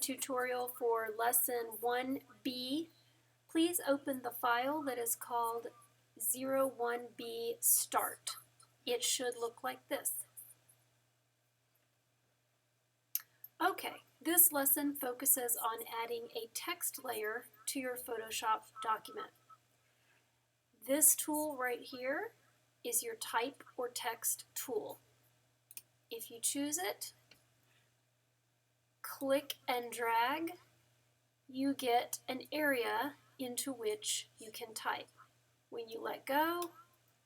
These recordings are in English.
tutorial for lesson 1B. Please open the file that is called 01B Start. It should look like this. Okay, this lesson focuses on adding a text layer to your Photoshop document. This tool right here is your type or text tool. If you choose it, click and drag, you get an area into which you can type. When you let go,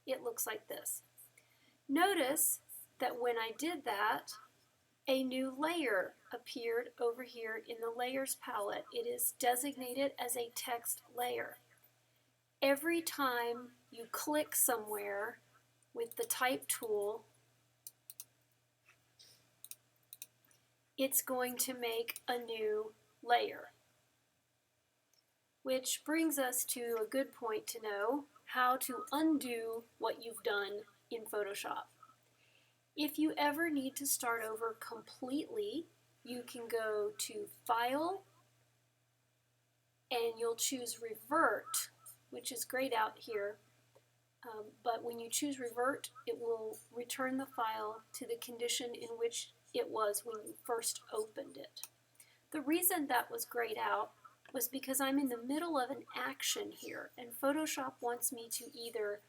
it looks like this. Notice that when I did that, a new layer appeared over here in the Layers palette. It is designated as a text layer. Every time you click somewhere with the Type tool, it's going to make a new layer. Which brings us to a good point to know how to undo what you've done in Photoshop. If you ever need to start over completely, you can go to File, and you'll choose Revert, which is grayed out here. But when you choose Revert, it will return the file to the condition in which it was when you first opened it. The reason that was grayed out was because I'm in the middle of an action here, and Photoshop wants me to either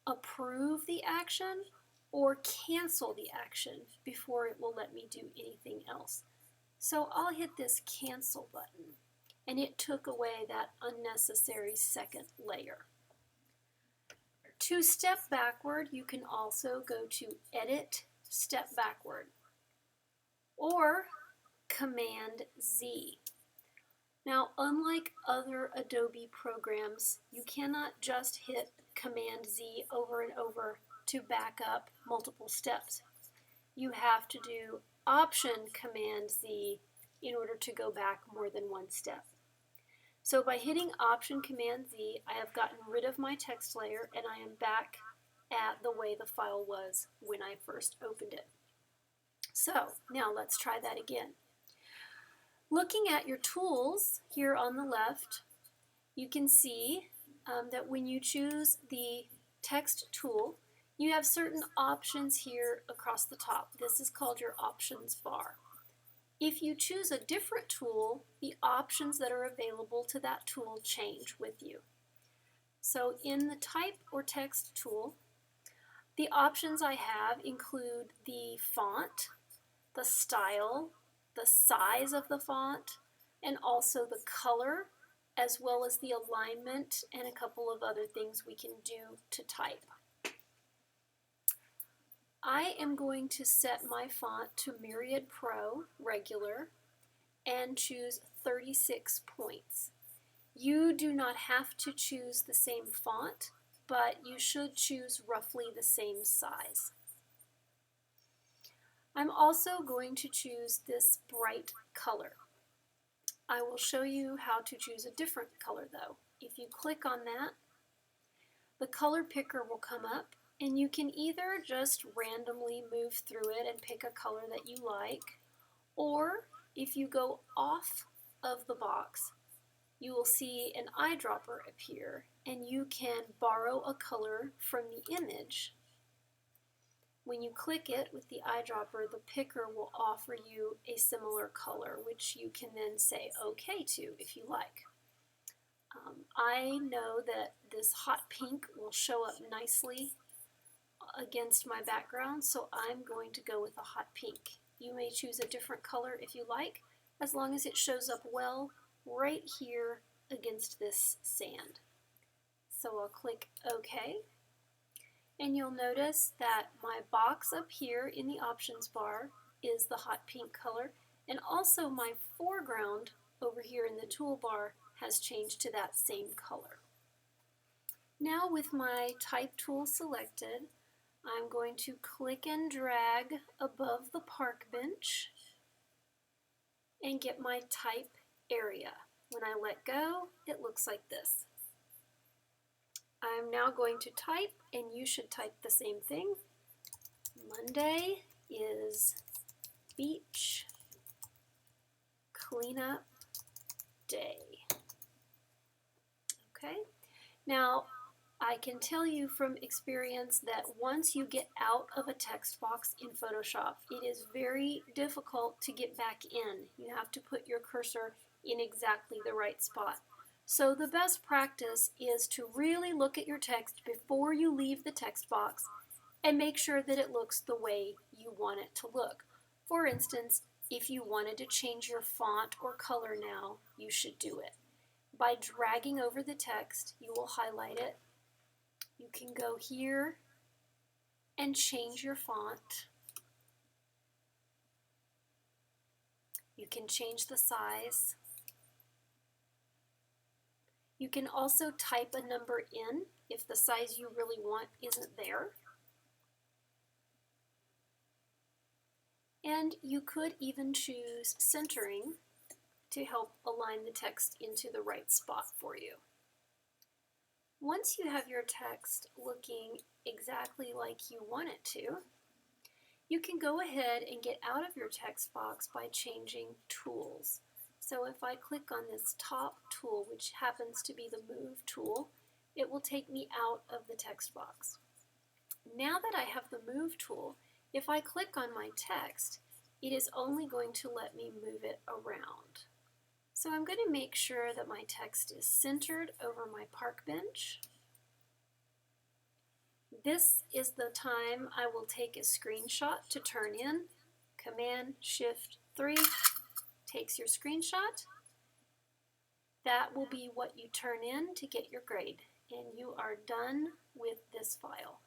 approve the action or cancel the action before it will let me do anything else. So I'll hit this cancel button, and it took away that unnecessary second layer. To step backward, you can also go to Edit, Step Backward, or Command Z. Now, unlike other Adobe programs, you cannot just hit Command Z over and over to back up multiple steps. You have to do Option Command Z in order to go back more than one step. So by hitting Option Command Z, I have gotten rid of my text layer and I am back at the way the file was when I first opened it. So now let's try that again. Looking at your tools here on the left, you can see that when you choose the text tool, you have certain options here across the top. This is called your options bar. If you choose a different tool, the options that are available to that tool change with you. So in the type or text tool, the options I have include the font, the style, the size of the font, and also the color, as well as the alignment and a couple of other things we can do to type. I am going to set my font to Myriad Pro regular and choose 36 points. You do not have to choose the same font, but you should choose roughly the same size. I'm also going to choose this bright color. I will show you how to choose a different color though. If you click on that, the color picker will come up, and you can either just randomly move through it and pick a color that you like, or if you go off of the box, you will see an eyedropper appear, and you can borrow a color from the image. When you click it with the eyedropper, the picker will offer you a similar color, which you can then say OK to if you like. I know that this hot pink will show up nicely against my background, so I'm going to go with a hot pink. You may choose a different color if you like, as long as it shows up well right here against this sand. So I'll click OK, and you'll notice that my box up here in the options bar is the hot pink color, and also my foreground over here in the toolbar has changed to that same color. Now with my type tool selected, I'm going to click and drag above the park bench and get my type area. When I let go, it looks like this. I'm now going to type, and you should type the same thing. Monday is beach cleanup day. Okay, now I can tell you from experience that once you get out of a text box in Photoshop, it is very difficult to get back in. You have to put your cursor in exactly the right spot. So the best practice is to really look at your text before you leave the text box and make sure that it looks the way you want it to look. For instance, if you wanted to change your font or color now, you should do it. By dragging over the text, you will highlight it. You can go here and change your font. You can change the size. You can also type a number in if the size you really want isn't there. And you could even choose centering to help align the text into the right spot for you. Once you have your text looking exactly like you want it to, you can go ahead and get out of your text box by changing tools. So if I click on this top tool, which happens to be the Move tool, it will take me out of the text box. Now that I have the Move tool, if I click on my text, it is only going to let me move it around. So I'm going to make sure that my text is centered over my park bench. This is the time I will take a screenshot to turn in. Command-Shift-3 takes your screenshot. That will be what you turn in to get your grade, and you are done with this file.